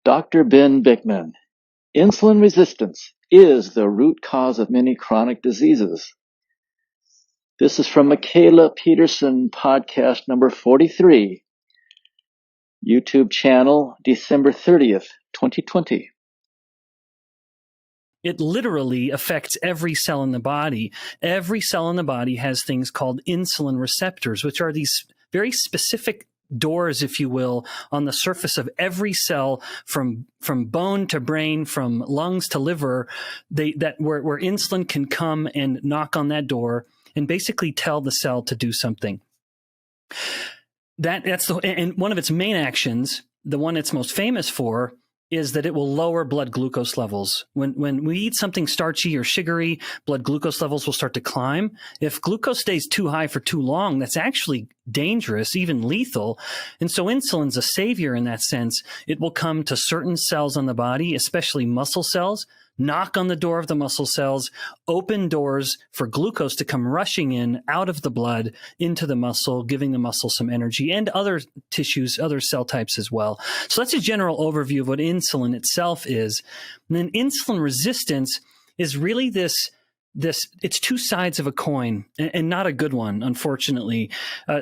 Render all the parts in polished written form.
Dr. Ben Bikman. Insulin resistance is the root cause of many chronic diseases. This is from Mikhaila Peterson, podcast number 43, YouTube channel, December 30th, 2020. It literally affects every cell in the body. Every cell in the body has things called insulin receptors, which are these very specific doors, if you will, on the surface of every cell, from bone to brain, from lungs to liver, where insulin can come and knock on that door and basically tell the cell to do something. And one of its main actions, the one it's most famous for, is that it will lower blood glucose levels. When we eat something starchy or sugary, blood glucose levels will start to climb. If glucose stays too high for too long, that's actually dangerous, even lethal. And so insulin's a savior in that sense. It will come to certain cells on the body, especially muscle cells, knock on the door of the muscle cells, open doors for glucose to come rushing in out of the blood into the muscle, giving the muscle some energy, and other tissues, other cell types as well. So that's a general overview of what insulin itself is. And then insulin resistance is really it's two sides of a coin, and not a good one, unfortunately.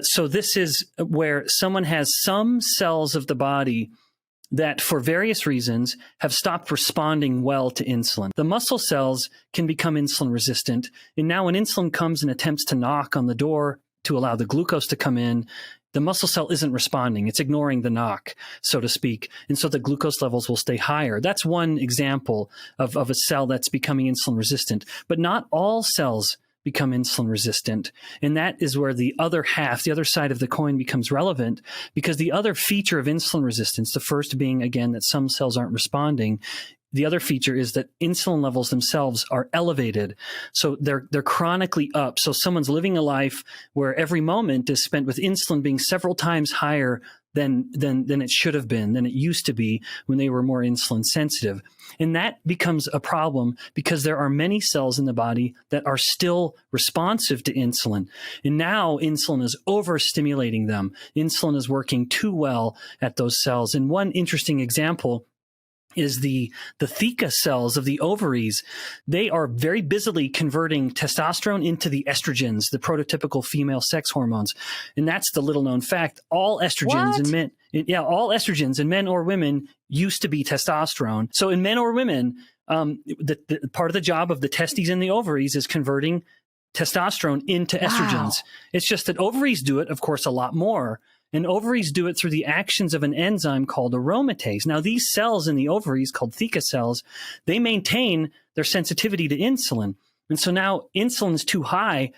So this is where someone has some cells of the body that, for various reasons, have stopped responding well to insulin. The muscle cells can become insulin resistant, and now when insulin comes and attempts to knock on the door to allow the glucose to come in, the muscle cell isn't responding. It's ignoring the knock, so to speak, and so the glucose levels will stay higher. That's one example of a cell that's becoming insulin resistant, but not all cells become insulin resistant. And that is where the other half, the other side of the coin, becomes relevant, because the other feature of insulin resistance, the first being, again, that some cells aren't responding, the other feature is that insulin levels themselves are elevated. So they're chronically up. So someone's living a life where every moment is spent with insulin being several times higher than it should have been, than it used to be when they were more insulin sensitive. And that becomes a problem because there are many cells in the body that are still responsive to insulin. And now insulin is overstimulating them. Insulin is working too well at those cells. And one interesting example is the Theca cells of the ovaries. They are very busily converting testosterone into the estrogens, the prototypical female sex hormones. And that's the little known fact. All estrogens in men, all estrogens in men or women used to be testosterone. So in men or women, the part of the job of the testes and the ovaries is converting testosterone into estrogens. It's just that ovaries do it, of course, a lot more. And ovaries do it through the actions of an enzyme called aromatase. Now, these cells in the ovaries, called Theca cells, they maintain their sensitivity to insulin. And so now insulin is too high,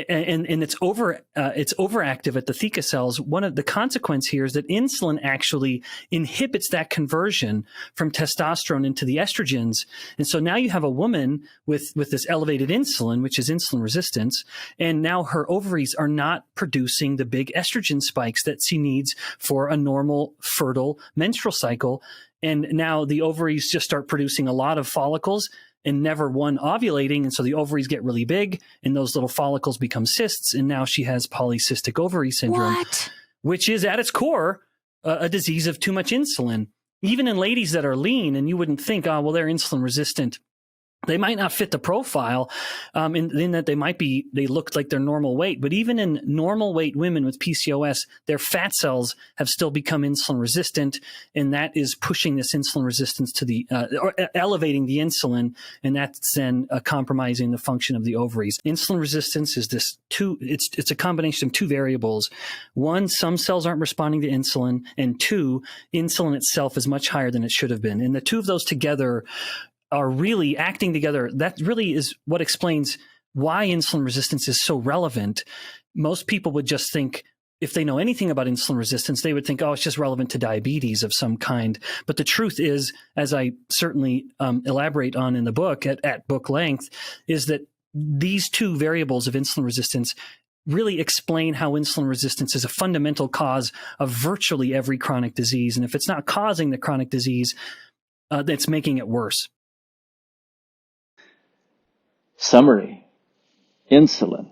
and it's overactive at the Theca cells. One of the consequence here is that insulin actually inhibits that conversion from testosterone into the estrogens. And so now you have a woman with this elevated insulin, which is insulin resistance, and now her ovaries are not producing the big estrogen spikes that she needs for a normal, fertile menstrual cycle. And now the ovaries just start producing a lot of follicles and never one ovulating. And so the ovaries get really big and those little follicles become cysts. And now she has Polycystic Ovary Syndrome, which is at its core a disease of too much insulin. Even in ladies that are lean, and you wouldn't think, oh, well, they're insulin resistant. They might not fit the profile in that they look like their normal weight. But even in normal weight women with PCOS, their fat cells have still become insulin resistant. And that is pushing this insulin resistance to or elevating the insulin. And that's then compromising the function of the ovaries. Insulin resistance is it's a combination of two variables. One, some cells aren't responding to insulin. And two, insulin itself is much higher than it should have been. And the two of those together are really acting together. That really is what explains why insulin resistance is so relevant. Most people would just think, if they know anything about insulin resistance, they would think, oh, it's just relevant to diabetes of some kind. But the truth is, as I certainly elaborate on in the book at book length, is that these two variables of insulin resistance really explain how insulin resistance is a fundamental cause of virtually every chronic disease. And if it's not causing the chronic disease, it's making it worse. Summary. Insulin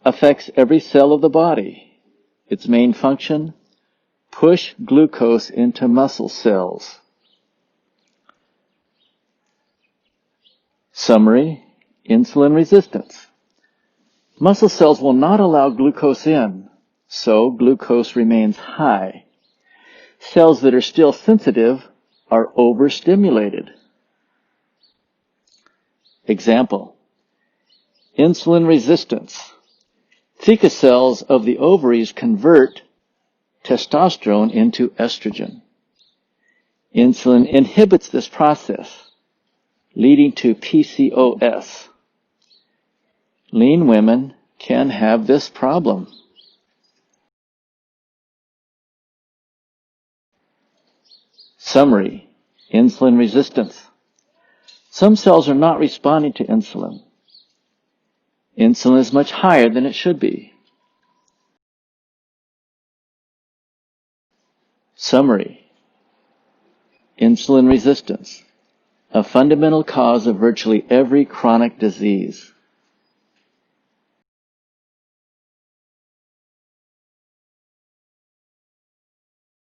affects every cell of the body. Its main function, push glucose into muscle cells. Summary: insulin resistance. Muscle cells will not allow glucose in, so glucose remains high. Cells that are still sensitive are overstimulated. Example: insulin resistance. Theca cells of the ovaries convert testosterone into estrogen. Insulin inhibits this process, leading to PCOS. Lean women can have this problem. Summary: insulin resistance. Some cells are not responding to insulin. Insulin is much higher than it should be. Summary: insulin resistance, a fundamental cause of virtually every chronic disease.